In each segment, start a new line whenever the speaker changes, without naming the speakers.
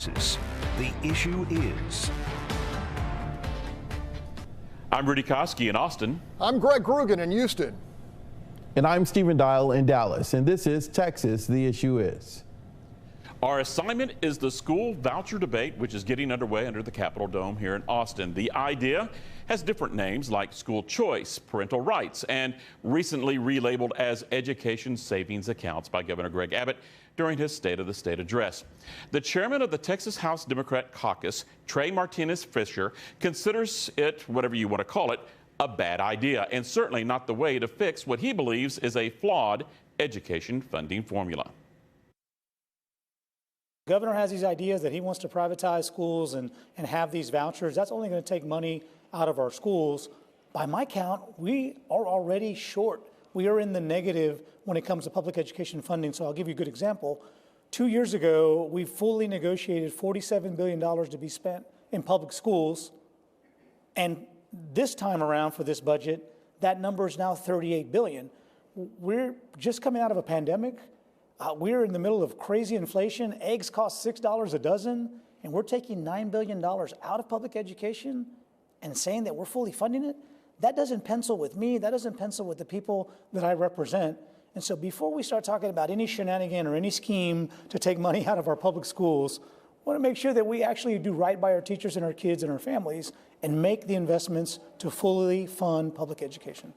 The issue is.
I'm Rudy Koski in Austin.
I'm Greg Grugan in Houston.
And I'm Stephen Dial in Dallas. And this is Texas, the issue is.
Our assignment is the school voucher debate, which is getting underway under the Capitol Dome here in Austin. The idea has different names like school choice, parental rights, and recently relabeled as education savings accounts by Governor Greg Abbott during his State of the State address. The chairman of the Texas House Democrat Caucus, Trey Martinez Fisher, considers it, whatever you want to call it, a bad idea, and certainly not the way to fix what he believes is a flawed education funding formula.
The governor has these ideas that he wants to privatize schools and have these vouchers. That's only going to take money out of our schools. By my count, we are already short. We are in the negative when it comes to public education funding. So I'll give you a good example. 2 years ago, we fully negotiated $47 billion to be spent in public schools. And this time around for this budget, that number is now $38 billion. We're just coming out of a pandemic. We're in the middle of crazy inflation. Eggs cost $6 a dozen, and we're taking $9 billion out of public education and saying that we're fully funding it. That doesn't pencil with me. That doesn't pencil with the people that I represent. And so before we start talking about any shenanigan or any scheme to take money out of our public schools, we want to make sure that we actually do right by our teachers and our kids and our families and make the investments to fully fund public education.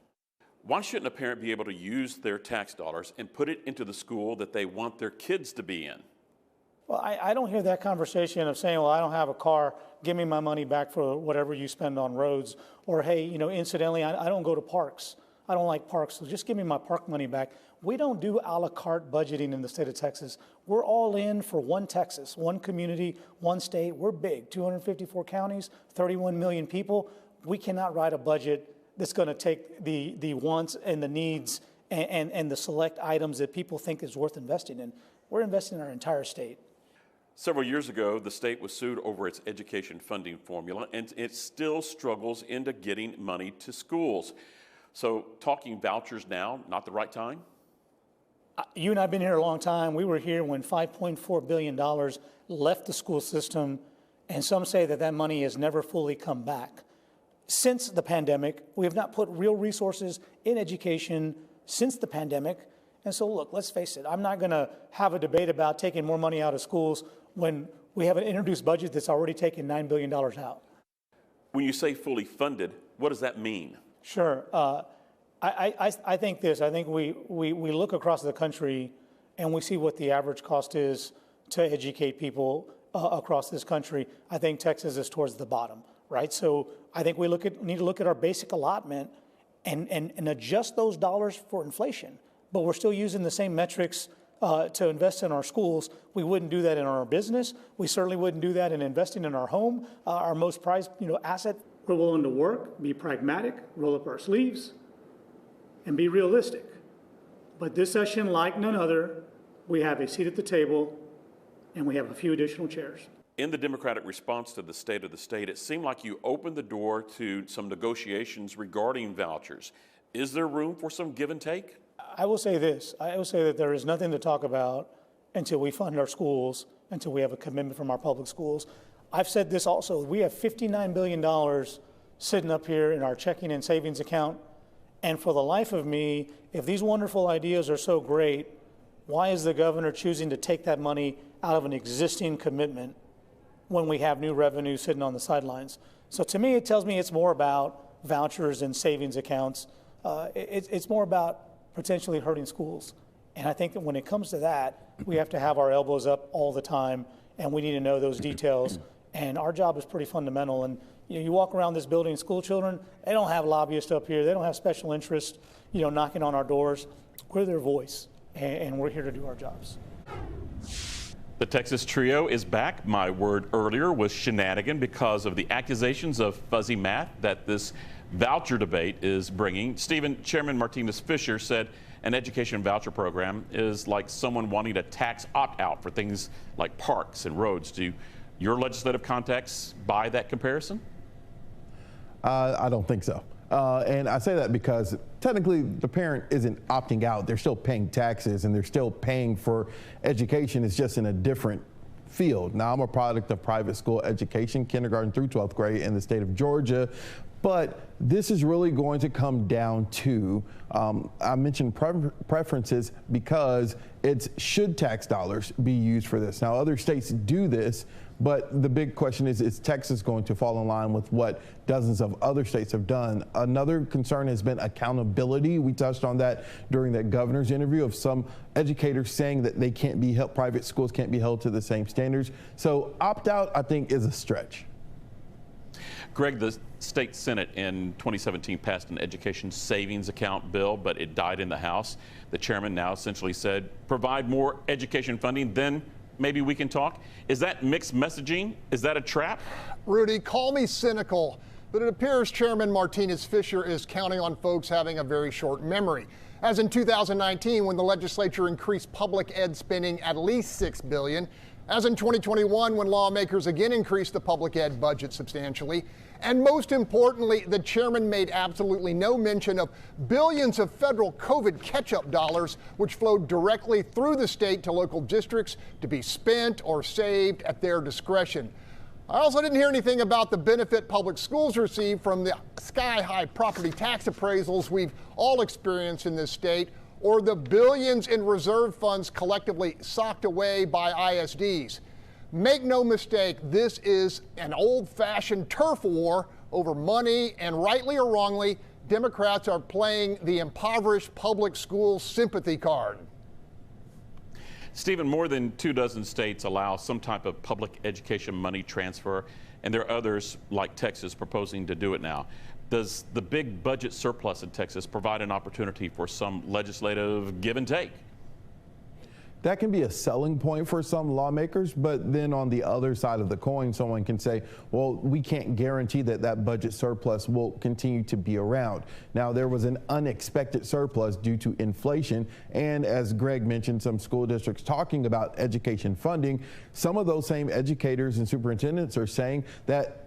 Why shouldn't a parent be able to use their tax dollars and put it into the school that they want their kids to be in?
Well, I don't hear that conversation of saying, well, I don't have a car, give me my money back for whatever you spend on roads. Or, hey, incidentally, I don't go to parks. I don't like parks, so just give me my park money back. We don't do a la carte budgeting in the state of Texas. We're all in for one Texas, one community, one state. We're big, 254 counties, 31 million people. We cannot write a budget that's going to take the wants and the needs and the select items that people think is worth investing in. We're investing in our entire state.
Several years ago, the state was sued over its education funding formula, and it still struggles into getting money to schools. So talking vouchers now, not the right time?
You and I have been here a long time. We were here when $5.4 billion left the school system, and some say that that money has never fully come back. Since the pandemic, we have not put real resources in education since the pandemic. And so, look, let's face it, I'm not going to have a debate about taking more money out of schools when we have an introduced budget that's already taken $9 billion out.
When you say fully funded, what does that mean?
Sure. I think this. I think we look across the country and we see what the average cost is to educate people across this country. I think Texas is towards the bottom, right? So I think we need to look at our basic allotment and adjust those dollars for inflation. But we're still using the same metrics to invest in our schools. We wouldn't do that in our business. We certainly wouldn't do that in investing in our home, our most prized asset. We're willing to work, be pragmatic, roll up our sleeves, and be realistic. But this session, like none other, we have a seat at the table and we have a few additional chairs.
In the Democratic response to the State of the State, it seemed like you opened the door to some negotiations regarding vouchers. Is there room for some give and take?
I will say this. I will say that there is nothing to talk about until we fund our schools, until we have a commitment from our public schools. I've said this also. We have $59 billion sitting up here in our checking and savings account. And for the life of me, if these wonderful ideas are so great, why is the governor choosing to take that money out of an existing commitment when we have new revenue sitting on the sidelines? So to me, it tells me it's more about vouchers and savings accounts. It's more about potentially hurting schools. And I think that when it comes to that, we have to have our elbows up all the time, and we need to know those details. And our job is pretty fundamental. And you walk around this building, school children, they don't have lobbyists up here. They don't have special interests, knocking on our doors. We're their voice, and we're here to do our jobs.
The Texas trio is back. My word earlier was shenanigan because of the accusations of fuzzy math that this voucher debate is bringing. Chairman Martinez Fisher said an education voucher program is like someone wanting a tax opt-out for things like parks and roads. Do your legislative contacts buy that comparison?
I don't think so. And I say that because technically the parent isn't opting out. They're still paying taxes and they're still paying for education. It's just in a different field. Now, I'm a product of private school education, kindergarten through 12th grade in the state of Georgia. But this is really going to come down to, I mentioned preferences because it's should tax dollars be used for this. Now, other states do this, but the big question is Texas going to fall in line with what dozens of other states have done? Another concern has been accountability. We touched on that during that governor's interview of some educators saying that they can't be held, private schools can't be held to the same standards. So opt out, I think, is a stretch.
Greg, the state Senate in 2017 passed an education savings account bill, but it died in the House. The chairman now essentially said, provide more education funding, then maybe we can talk. Is that mixed messaging? Is that a trap?
Rudy, call me cynical, but it appears Chairman Martinez Fisher is counting on folks having a very short memory. As in 2019, when the legislature increased public ed spending at least $6 billion, as in 2021, when lawmakers again increased the public ed budget substantially. And most importantly, the chairman made absolutely no mention of billions of federal COVID catch-up dollars, which flowed directly through the state to local districts to be spent or saved at their discretion. I also didn't hear anything about the benefit public schools receive from the sky-high property tax appraisals we've all experienced in this state, or the billions in reserve funds collectively socked away by ISDs. Make no mistake, this is an old-fashioned turf war over money, and rightly or wrongly, Democrats are playing the impoverished public school sympathy card.
Stephen, more than 24 states allow some type of public education money transfer, and there are others like Texas proposing to do it now. Does the big budget surplus in Texas provide an opportunity for some legislative give and take?
That can be a selling point for some lawmakers, but then on the other side of the coin, someone can say, well, we can't guarantee that that budget surplus will continue to be around. Now, there was an unexpected surplus due to inflation, and as Greg mentioned, some school districts talking about education funding. Some of those same educators and superintendents are saying that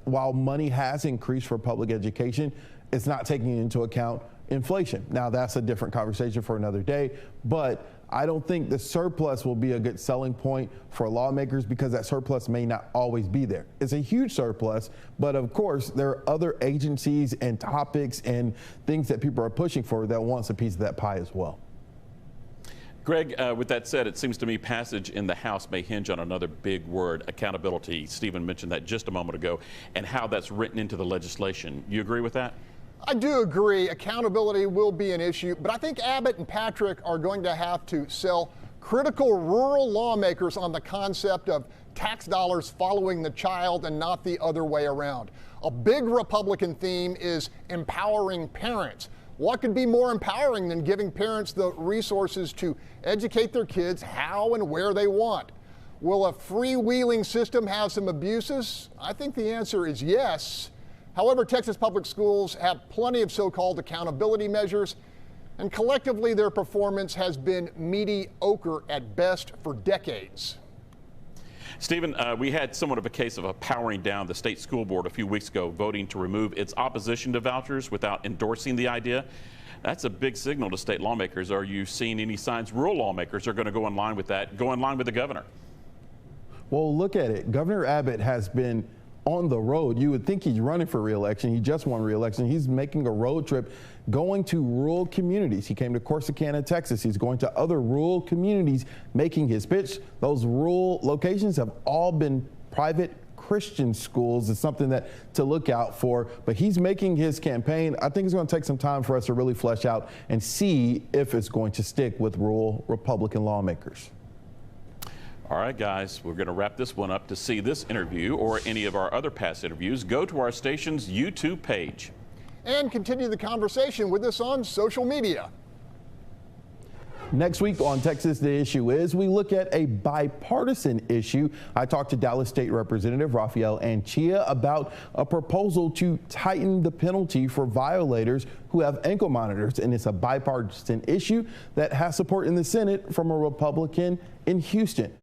while money has increased for public education, it's not taking into account inflation. Now, that's a different conversation for another day, but I don't think the surplus will be a good selling point for lawmakers because that surplus may not always be there. It's a huge surplus, but of course, there are other agencies and topics and things that people are pushing for that wants a piece of that pie as well.
Greg, with that said, it seems to me passage in the House may hinge on another big word, accountability. Stephen mentioned that just a moment ago, and how that's written into the legislation. You agree with that?
I do agree. Accountability will be an issue, but I think Abbott and Patrick are going to have to sell critical rural lawmakers on the concept of tax dollars following the child and not the other way around. A big Republican theme is empowering parents. What could be more empowering than giving parents the resources to educate their kids how and where they want? Will a freewheeling system have some abuses? I think the answer is yes. However, Texas public schools have plenty of so-called accountability measures, and collectively their performance has been mediocre at best for decades.
Stephen, we had somewhat of a case of a powering down the state school board a few weeks ago, voting to remove its opposition to vouchers without endorsing the idea. That's a big signal to state lawmakers. Are you seeing any signs rural lawmakers are going to go in line with that, go in line with the governor?
Well, look at it. Governor Abbott has been on the road. You would think he's running for re-election. He just won re-election. He's making a road trip going to rural communities. He came to Corsicana, Texas. He's going to other rural communities making his pitch. Those rural locations have all been private Christian schools. It's something that to look out for, but he's making his campaign. I think it's going to take some time for us to really flesh out and see if it's going to stick with rural Republican lawmakers.
All right, guys, we're going to wrap this one up. To see this interview or any of our other past interviews, go to our station's YouTube page.
And continue the conversation with us on social media.
Next week on Texas The Issue Is, we look at a bipartisan issue. I talked to Dallas State Representative Rafael Anchia about a proposal to tighten the penalty for violators who have ankle monitors, and it's a bipartisan issue that has support in the Senate from a Republican in Houston.